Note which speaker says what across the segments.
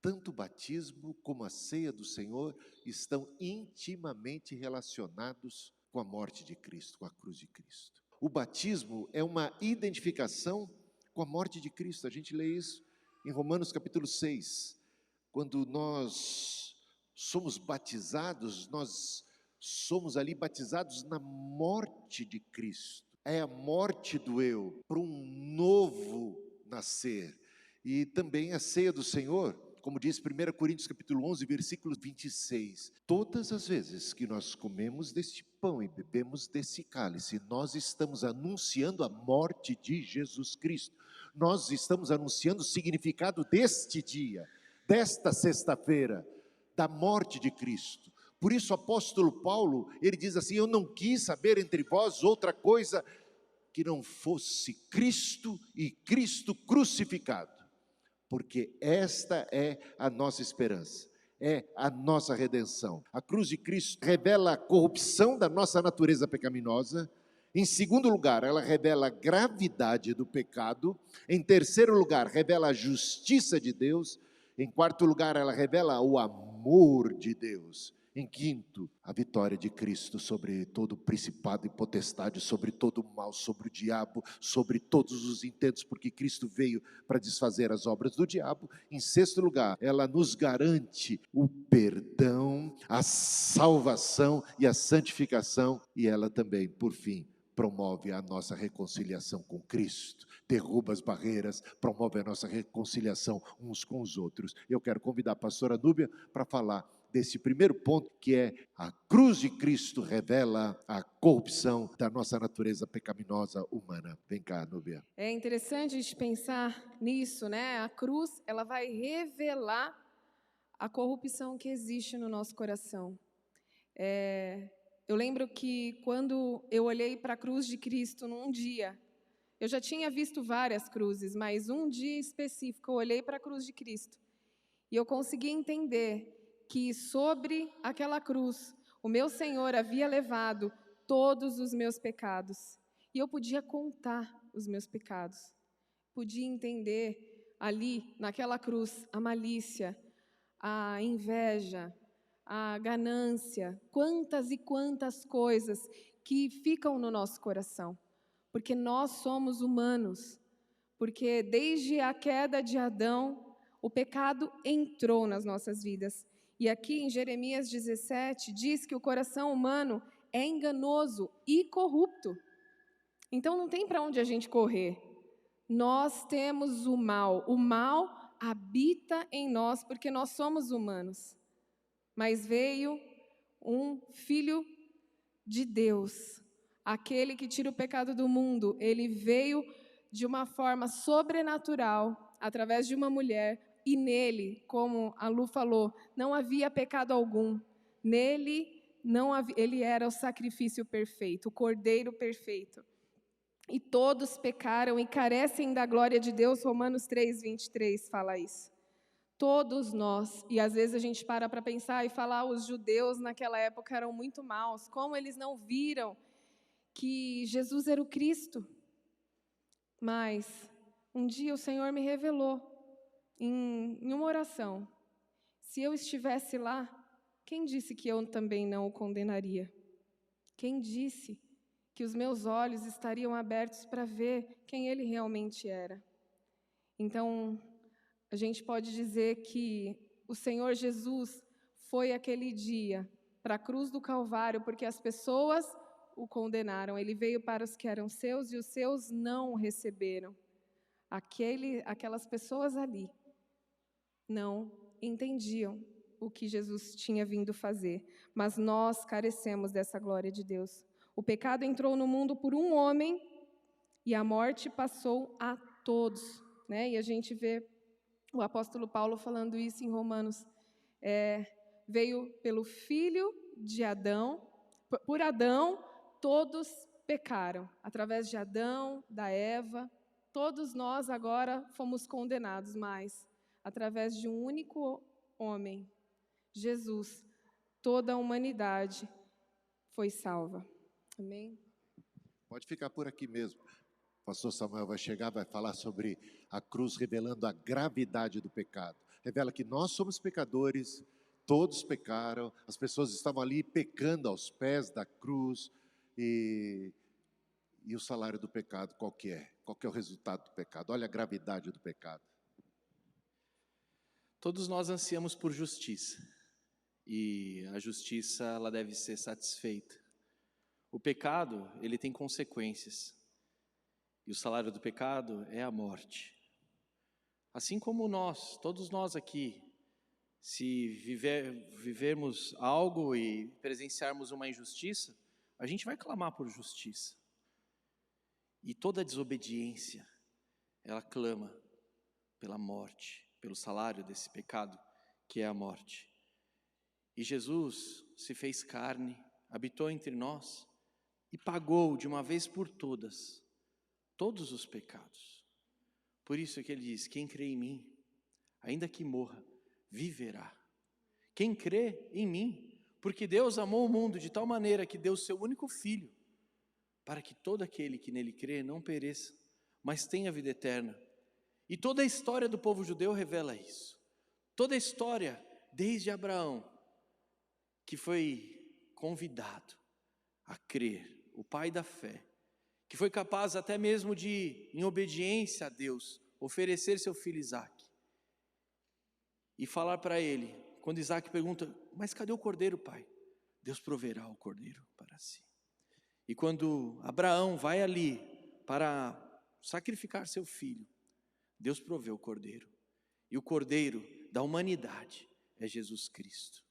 Speaker 1: tanto o batismo como a ceia do Senhor estão intimamente relacionados com a morte de Cristo, com a cruz de Cristo. O batismo é uma identificação com a morte de Cristo. A gente lê isso em Romanos capítulo 6. Quando nós somos batizados, nós somos ali batizados na morte de Cristo. É a morte do eu para um novo nascer. E também a ceia do Senhor, como diz 1 Coríntios capítulo 11, versículo 26. Todas as vezes que nós comemos deste pão e bebemos desse cálice, nós estamos anunciando a morte de Jesus Cristo. Nós estamos anunciando o significado deste dia, desta sexta-feira, da morte de Cristo. Por isso o apóstolo Paulo, ele diz assim: eu não quis saber entre vós outra coisa que não fosse Cristo e Cristo crucificado, porque esta é a nossa esperança, é a nossa redenção. A cruz de Cristo revela a corrupção da nossa natureza pecaminosa. Em segundo lugar, ela revela a gravidade do pecado. Em terceiro lugar, revela a justiça de Deus. Em quarto lugar, ela revela o amor de Deus. Em quinto, a vitória de Cristo sobre todo principado e potestade, sobre todo o mal, sobre o diabo, sobre todos os intentos, porque Cristo veio para desfazer as obras do diabo. Em sexto lugar, ela nos garante o perdão, a salvação e a santificação, e ela também, por fim, promove a nossa reconciliação com Cristo, derruba as barreiras, promove a nossa reconciliação uns com os outros. Eu quero convidar a pastora Núbia para falar desse primeiro ponto, que é a cruz de Cristo revela a corrupção da nossa natureza pecaminosa humana. Vem cá, Núbia.
Speaker 2: É interessante a gente pensar nisso, né? A cruz, ela vai revelar a corrupção que existe no nosso coração. Eu lembro que quando eu olhei para a cruz de Cristo num dia, eu já tinha visto várias cruzes, mas um dia específico eu olhei para a cruz de Cristo e eu consegui entender que sobre aquela cruz o meu Senhor havia levado todos os meus pecados e eu podia contar os meus pecados, podia entender ali naquela cruz a malícia, a inveja, a ganância, quantas e quantas coisas que ficam no nosso coração, porque nós somos humanos, porque desde a queda de Adão, o pecado entrou nas nossas vidas. E aqui em Jeremias 17 diz que o coração humano é enganoso e corrupto. Então não tem para onde a gente correr. Nós temos o mal habita em nós porque nós somos humanos. Mas veio um Filho de Deus, aquele que tira o pecado do mundo. Ele veio de uma forma sobrenatural, através de uma mulher, e nele, como a Lu falou, não havia pecado algum. Nele, não havia, ele era o sacrifício perfeito, o cordeiro perfeito. E todos pecaram e carecem da glória de Deus. Romanos 3:23 fala isso. Todos nós, e às vezes a gente para pensar e falar, os judeus naquela época eram muito maus, como eles não viram que Jesus era o Cristo? Mas um dia o Senhor me revelou em uma oração, se eu estivesse lá, quem disse que eu também não o condenaria? Quem disse que os meus olhos estariam abertos para ver quem ele realmente era? Então, a gente pode dizer que o Senhor Jesus foi aquele dia para a cruz do Calvário, porque as pessoas o condenaram. Ele veio para os que eram seus e os seus não o receberam. Aquelas pessoas ali não entendiam o que Jesus tinha vindo fazer, mas nós carecemos dessa glória de Deus. O pecado entrou no mundo por um homem e a morte passou a todos, né? E a gente vê o apóstolo Paulo falando isso em Romanos. Veio pelo filho de Adão, por Adão todos pecaram. Através de Adão, da Eva, todos nós agora fomos condenados, mas através de um único homem, Jesus, toda a humanidade foi salva. Amém?
Speaker 1: Pode ficar por aqui mesmo. O pastor Samuel vai chegar, vai falar sobre a cruz revelando a gravidade do pecado. revela que nós somos pecadores, todos pecaram, as pessoas estavam ali pecando aos pés da cruz, e o salário do pecado qual que é? Qual que é o resultado do pecado? Olha a gravidade do pecado.
Speaker 3: Todos nós ansiamos por justiça, e a justiça ela deve ser satisfeita. O pecado, ele tem consequências, e o salário do pecado é a morte. Assim como nós, todos nós aqui, se vivermos algo e presenciarmos uma injustiça, a gente vai clamar por justiça. E toda desobediência, ela clama pela morte, pelo salário desse pecado, que é a morte. E Jesus se fez carne, habitou entre nós e pagou de uma vez por todas, todos os pecados. Por isso que ele diz, quem crê em mim, ainda que morra, viverá. Quem crê em mim, porque Deus amou o mundo de tal maneira que deu o seu único filho, para que todo aquele que nele crê não pereça, mas tenha vida eterna. E toda a história do povo judeu revela isso. Toda a história, desde Abraão, que foi convidado a crer, o pai da fé, que foi capaz até mesmo de, em obediência a Deus, oferecer seu filho Isaque, e falar para ele, quando Isaque pergunta, mas cadê o cordeiro, pai? Deus proverá o cordeiro para si. E quando Abraão vai ali para sacrificar seu filho, Deus proveu o cordeiro. E o cordeiro da humanidade é Jesus Cristo.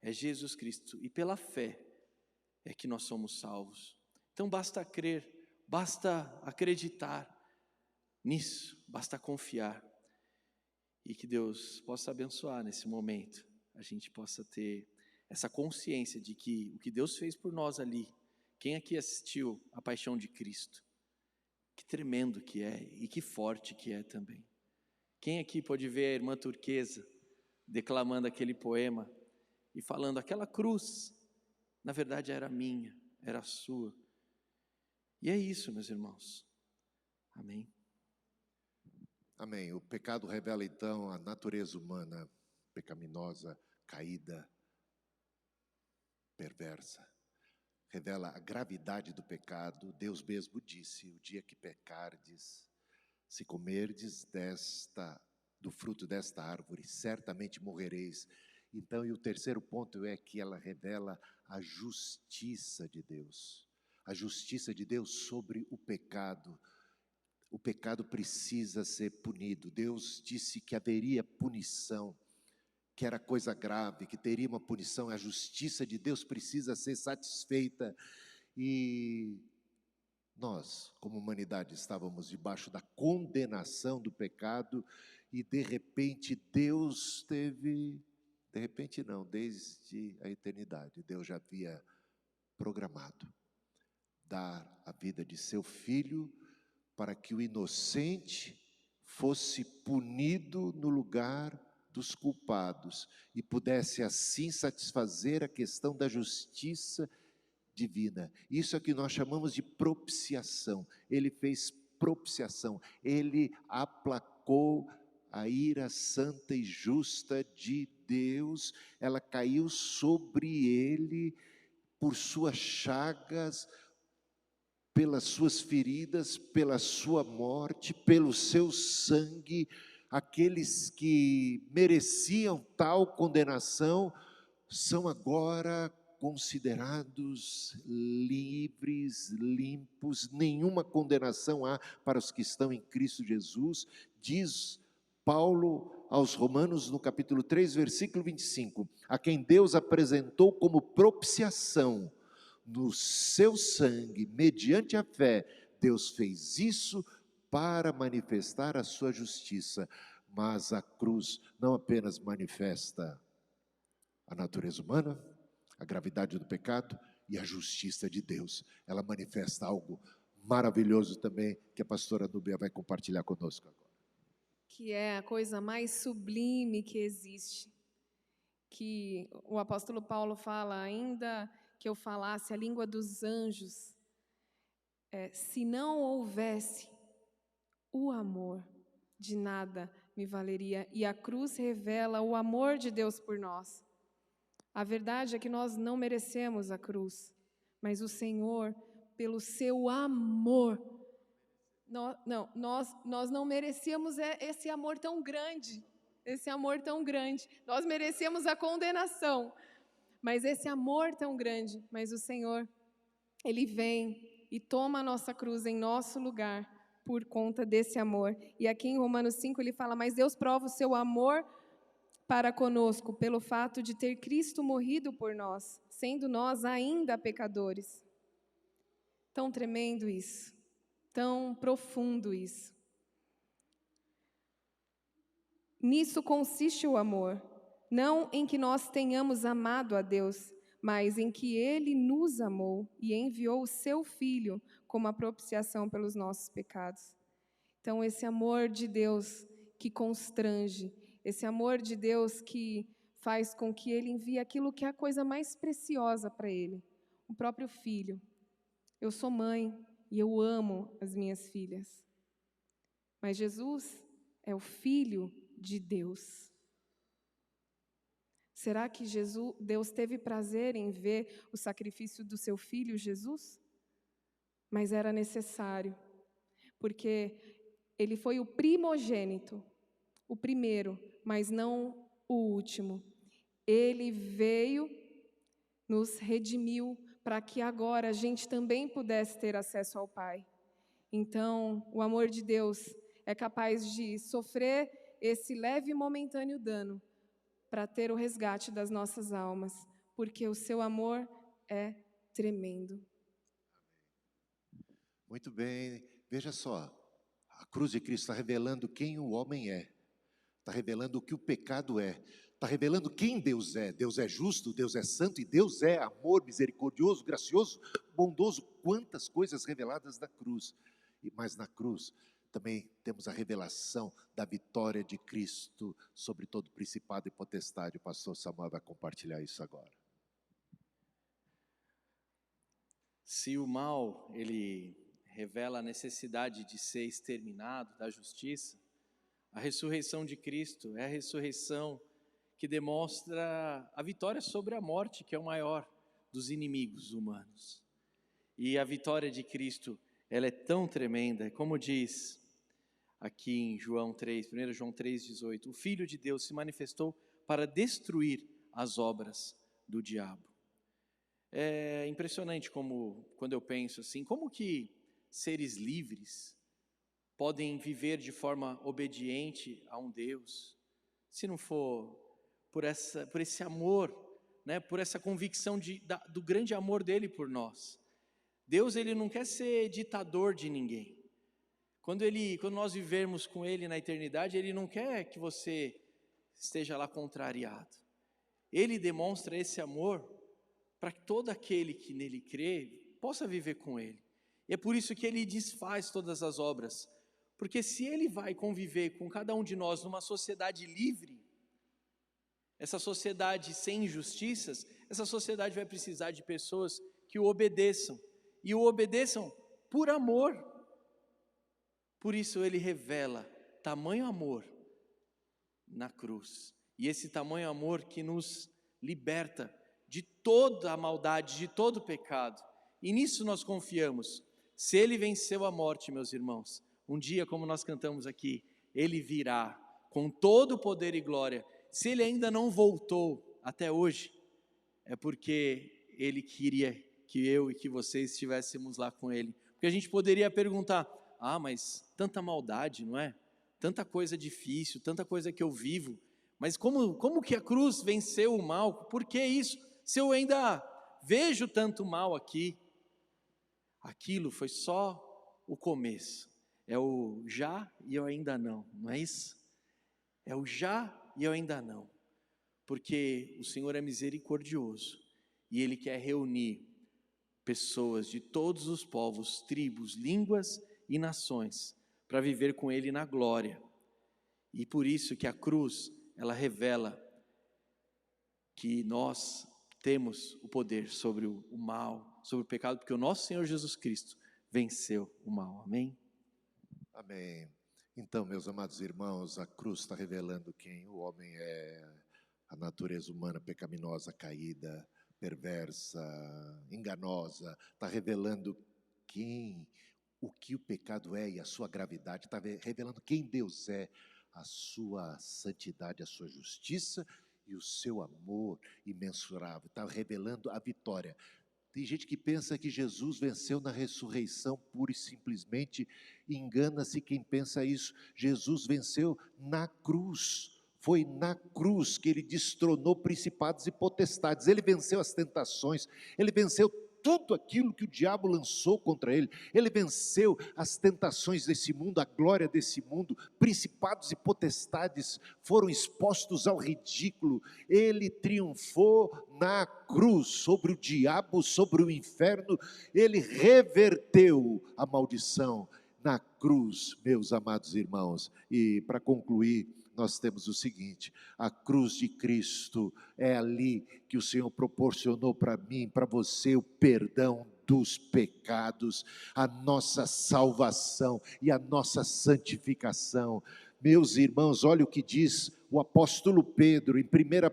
Speaker 3: É Jesus Cristo. E pela fé é que nós somos salvos. Então basta crer, basta acreditar nisso, basta confiar. E que Deus possa abençoar nesse momento. A gente possa ter essa consciência de que o que Deus fez por nós ali, quem aqui assistiu a Paixão de Cristo? Que tremendo que é e que forte que é também. Quem aqui pode ver a irmã Turquesa declamando aquele poema e falando, aquela cruz, na verdade era minha, era sua. E é isso, meus irmãos. Amém.
Speaker 1: Amém. O pecado revela então a natureza humana, pecaminosa, caída, perversa. Revela a gravidade do pecado. Deus mesmo disse, o dia que pecardes, se comerdes do fruto desta árvore, certamente morrereis. Então, e o terceiro ponto é que ela revela a justiça de Deus. A justiça de Deus sobre o pecado. O pecado precisa ser punido. Deus disse que haveria punição, que era coisa grave, que teria uma punição. A justiça de Deus precisa ser satisfeita. E nós, como humanidade, estávamos debaixo da condenação do pecado e de repente Deus teve, de repente não, desde a eternidade, Deus já havia programado dar a vida de seu filho para que o inocente fosse punido no lugar dos culpados e pudesse assim satisfazer a questão da justiça divina. Isso é que nós chamamos de propiciação. Ele fez propiciação, ele aplacou a ira santa e justa de Deus, ela caiu sobre ele por suas chagas, pelas suas feridas, pela sua morte, pelo seu sangue. Aqueles que mereciam tal condenação são agora considerados livres, limpos, nenhuma condenação há para os que estão em Cristo Jesus, diz Paulo aos Romanos no capítulo 3, versículo 25, a quem Deus apresentou como propiciação no seu sangue, mediante a fé. Deus fez isso para manifestar a sua justiça, mas a cruz não apenas manifesta a natureza humana, a gravidade do pecado e a justiça de Deus, ela manifesta algo maravilhoso também, que a pastora Núbia vai compartilhar conosco agora.
Speaker 2: Que é a coisa mais sublime que existe, que o apóstolo Paulo fala, ainda que eu falasse a língua dos anjos, se não houvesse o amor, de nada me valeria. E a cruz revela o amor de Deus por nós. A verdade é que nós não merecemos a cruz, mas o Senhor, pelo seu amor, nós não merecíamos esse amor tão grande, nós merecemos a condenação, mas esse amor tão grande, mas o Senhor, Ele vem e toma a nossa cruz em nosso lugar, por conta desse amor. E aqui em Romanos 5 ele fala, mas Deus prova o seu amor para conosco, pelo fato de ter Cristo morrido por nós, sendo nós ainda pecadores. Tão tremendo isso, tão profundo isso. Nisso consiste o amor, não em que nós tenhamos amado a Deus, mas em que Ele nos amou e enviou o seu Filho como a propiciação pelos nossos pecados. Então, esse amor de Deus que constrange, esse amor de Deus que faz com que Ele envie aquilo que é a coisa mais preciosa para Ele, o próprio Filho. Eu sou mãe e eu amo as minhas filhas. Mas Jesus é o Filho de Deus. Será que Deus teve prazer em ver o sacrifício do seu Filho Jesus? Mas era necessário, porque Ele foi o primogênito, o primeiro, mas não o último. Ele veio, nos redimiu, para que agora a gente também pudesse ter acesso ao Pai. Então, o amor de Deus é capaz de sofrer esse leve e momentâneo dano para ter o resgate das nossas almas, porque o seu amor é tremendo.
Speaker 1: Muito bem, veja só, a cruz de Cristo está revelando quem o homem é, está revelando o que o pecado é, está revelando quem Deus é. Deus é justo, Deus é santo e Deus é amor, misericordioso, gracioso, bondoso. Quantas coisas reveladas na cruz. Mas na cruz também temos a revelação da vitória de Cristo sobre todo principado e potestade. O pastor Samuel vai compartilhar isso agora.
Speaker 3: Se o mal, ele revela a necessidade de ser exterminado da justiça, a ressurreição de Cristo é a ressurreição que demonstra a vitória sobre a morte, que é o maior dos inimigos humanos. E a vitória de Cristo, ela é tão tremenda, como diz aqui em João 3, 1 João 3,18, o Filho de Deus se manifestou para destruir as obras do diabo. É impressionante como, quando eu penso assim, como que seres livres podem viver de forma obediente a um Deus, se não for por esse amor, né, por essa convicção do grande amor dele por nós. Deus, ele não quer ser ditador de ninguém. Quando nós vivermos com Ele na eternidade, Ele não quer que você esteja lá contrariado. Ele demonstra esse amor para que todo aquele que nele crê possa viver com Ele. E é por isso que Ele desfaz todas as obras. Porque se Ele vai conviver com cada um de nós numa sociedade livre, essa sociedade sem injustiças, essa sociedade vai precisar de pessoas que o obedeçam. E o obedeçam por amor. Por isso Ele revela tamanho amor na cruz. E esse tamanho amor que nos liberta de toda a maldade, de todo o pecado. E nisso nós confiamos. Se Ele venceu a morte, meus irmãos, um dia, como nós cantamos aqui, Ele virá com todo o poder e glória. Se Ele ainda não voltou até hoje, é porque Ele queria que eu e que vocês estivéssemos lá com Ele. Porque a gente poderia perguntar, mas tanta maldade, não é? Tanta coisa difícil, tanta coisa que eu vivo, mas como que a cruz venceu o mal? Por que isso? Se eu ainda vejo tanto mal aqui, aquilo foi só o começo, é o já e eu ainda não é isso? É o já e eu ainda não, porque o Senhor é misericordioso e Ele quer reunir pessoas de todos os povos, tribos, línguas e nações para viver com Ele na glória. E por isso que a cruz, ela revela que nós temos o poder sobre o mal, sobre o pecado, porque o nosso Senhor Jesus Cristo venceu o mal. Amém?
Speaker 1: Amém. Então, meus amados irmãos, a cruz está revelando quem o homem é, a natureza humana pecaminosa, caída, perversa, enganosa, está revelando o que o pecado é e a sua gravidade, está revelando quem Deus é, a sua santidade, a sua justiça e o seu amor imensurável, está revelando a vitória. Tem gente que pensa que Jesus venceu na ressurreição pura e simplesmente, engana-se quem pensa isso. Jesus venceu na cruz. Foi na cruz que ele destronou principados e potestades. Ele venceu as tentações, ele venceu tudo aquilo que o diabo lançou contra ele. Ele venceu as tentações desse mundo, a glória desse mundo. Principados e potestades foram expostos ao ridículo. Ele triunfou na cruz sobre o diabo, sobre o inferno. Ele reverteu a maldição na cruz, meus amados irmãos. E para concluir, nós temos o seguinte: a cruz de Cristo é ali que o Senhor proporcionou para mim, para você, o perdão dos pecados, a nossa salvação e a nossa santificação. Meus irmãos, olha o que diz o apóstolo Pedro, em 1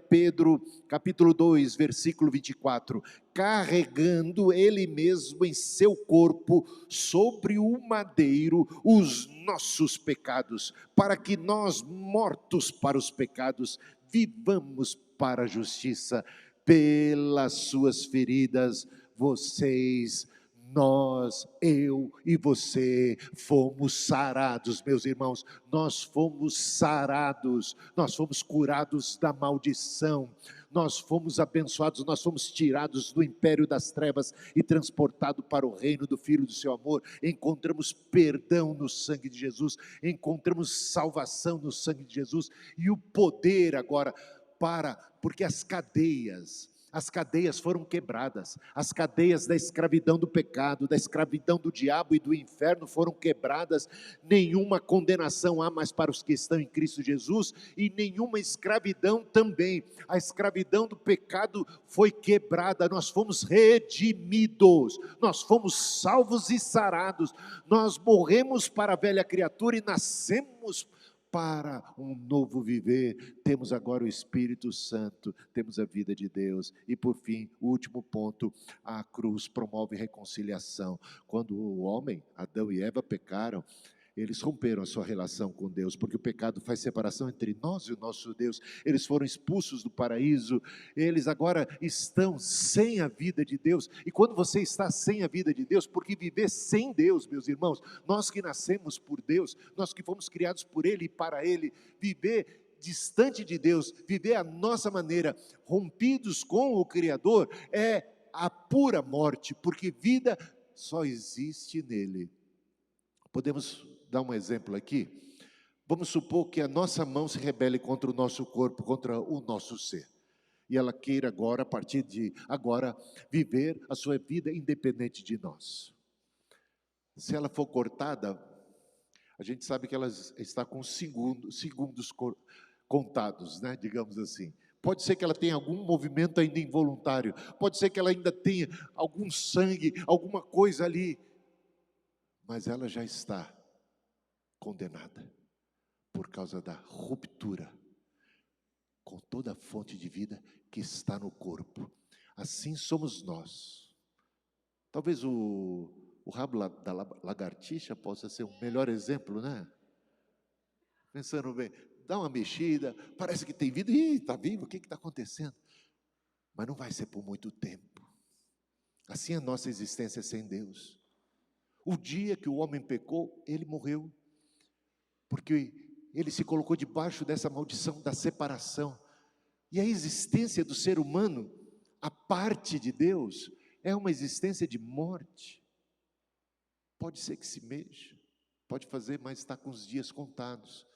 Speaker 1: Pedro, capítulo 2, versículo 24, carregando ele mesmo em seu corpo, sobre o madeiro, os nossos pecados, para que nós, mortos para os pecados, vivamos para a justiça. Pelas suas feridas, vocês, nós, eu e você, fomos sarados, meus irmãos, nós fomos sarados, nós fomos curados da maldição, nós fomos abençoados, nós fomos tirados do império das trevas e transportados para o reino do Filho do seu amor. Encontramos perdão no sangue de Jesus, encontramos salvação no sangue de Jesus, e o poder agora porque as cadeias foram quebradas, as cadeias da escravidão do pecado, da escravidão do diabo e do inferno foram quebradas. Nenhuma condenação há mais para os que estão em Cristo Jesus, e nenhuma escravidão também. A escravidão do pecado foi quebrada, nós fomos redimidos, nós fomos salvos e sarados, nós morremos para a velha criatura e nascemos para um novo viver. Temos agora o Espírito Santo, temos a vida de Deus. E por fim, o último ponto, a cruz promove reconciliação. Quando o homem, Adão e Eva, pecaram, eles romperam a sua relação com Deus, porque o pecado faz separação entre nós e o nosso Deus. Eles foram expulsos do paraíso, eles agora estão sem a vida de Deus. E quando você está sem a vida de Deus, porque viver sem Deus, meus irmãos, nós que nascemos por Deus, nós que fomos criados por Ele e para Ele, viver distante de Deus, viver à nossa maneira, rompidos com o Criador, é a pura morte, porque vida só existe nele. Podemos dar um exemplo aqui? Vamos supor que a nossa mão se rebele contra o nosso corpo, contra o nosso ser, e ela queira agora, a partir de agora, viver a sua vida independente de nós. Se ela for cortada, a gente sabe que ela está com segundos contados, né? Digamos assim. Pode ser que ela tenha algum movimento ainda involuntário, pode ser que ela ainda tenha algum sangue, alguma coisa ali, mas ela já está condenada, por causa da ruptura com toda a fonte de vida que está no corpo. Assim somos nós. Talvez o rabo da lagartixa possa ser um melhor exemplo, né? Pensando bem, dá uma mexida, parece que tem vida, está vivo, o que está acontecendo? Mas não vai ser por muito tempo. Assim é a nossa existência sem Deus. O dia que o homem pecou, ele morreu, porque ele se colocou debaixo dessa maldição da separação. E a existência do ser humano, a parte de Deus, é uma existência de morte. Pode ser que se mexa, pode fazer, mas está com os dias contados.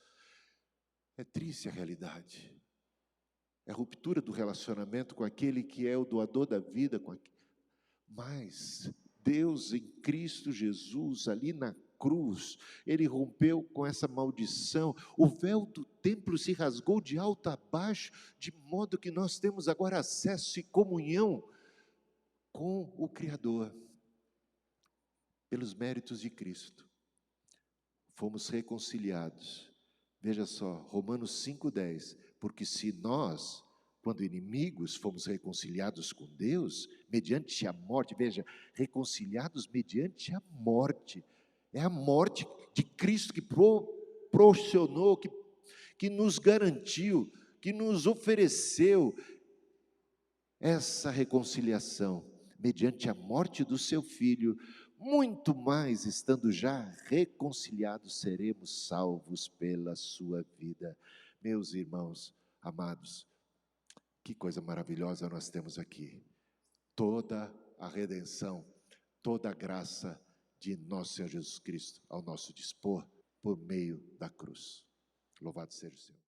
Speaker 1: É triste a realidade. É a ruptura do relacionamento com aquele que é o doador da vida. Mas Deus em Cristo Jesus, ali na cruz, Ele rompeu com essa maldição. O véu do templo se rasgou de alto a baixo, de modo que nós temos agora acesso e comunhão com o Criador, pelos méritos de Cristo. fomos reconciliados. Veja só, Romanos 5,10. Porque se nós, quando inimigos, fomos reconciliados com Deus, mediante a morte, veja, reconciliados mediante a morte. É a morte de Cristo que proporcionou, que nos garantiu, que nos ofereceu essa reconciliação, mediante a morte do seu Filho. Muito mais, estando já reconciliados, seremos salvos pela sua vida. Meus irmãos amados, que coisa maravilhosa nós temos aqui. Toda a redenção, toda a graça de nosso Senhor Jesus Cristo ao nosso dispor, por meio da cruz. Louvado seja o Senhor.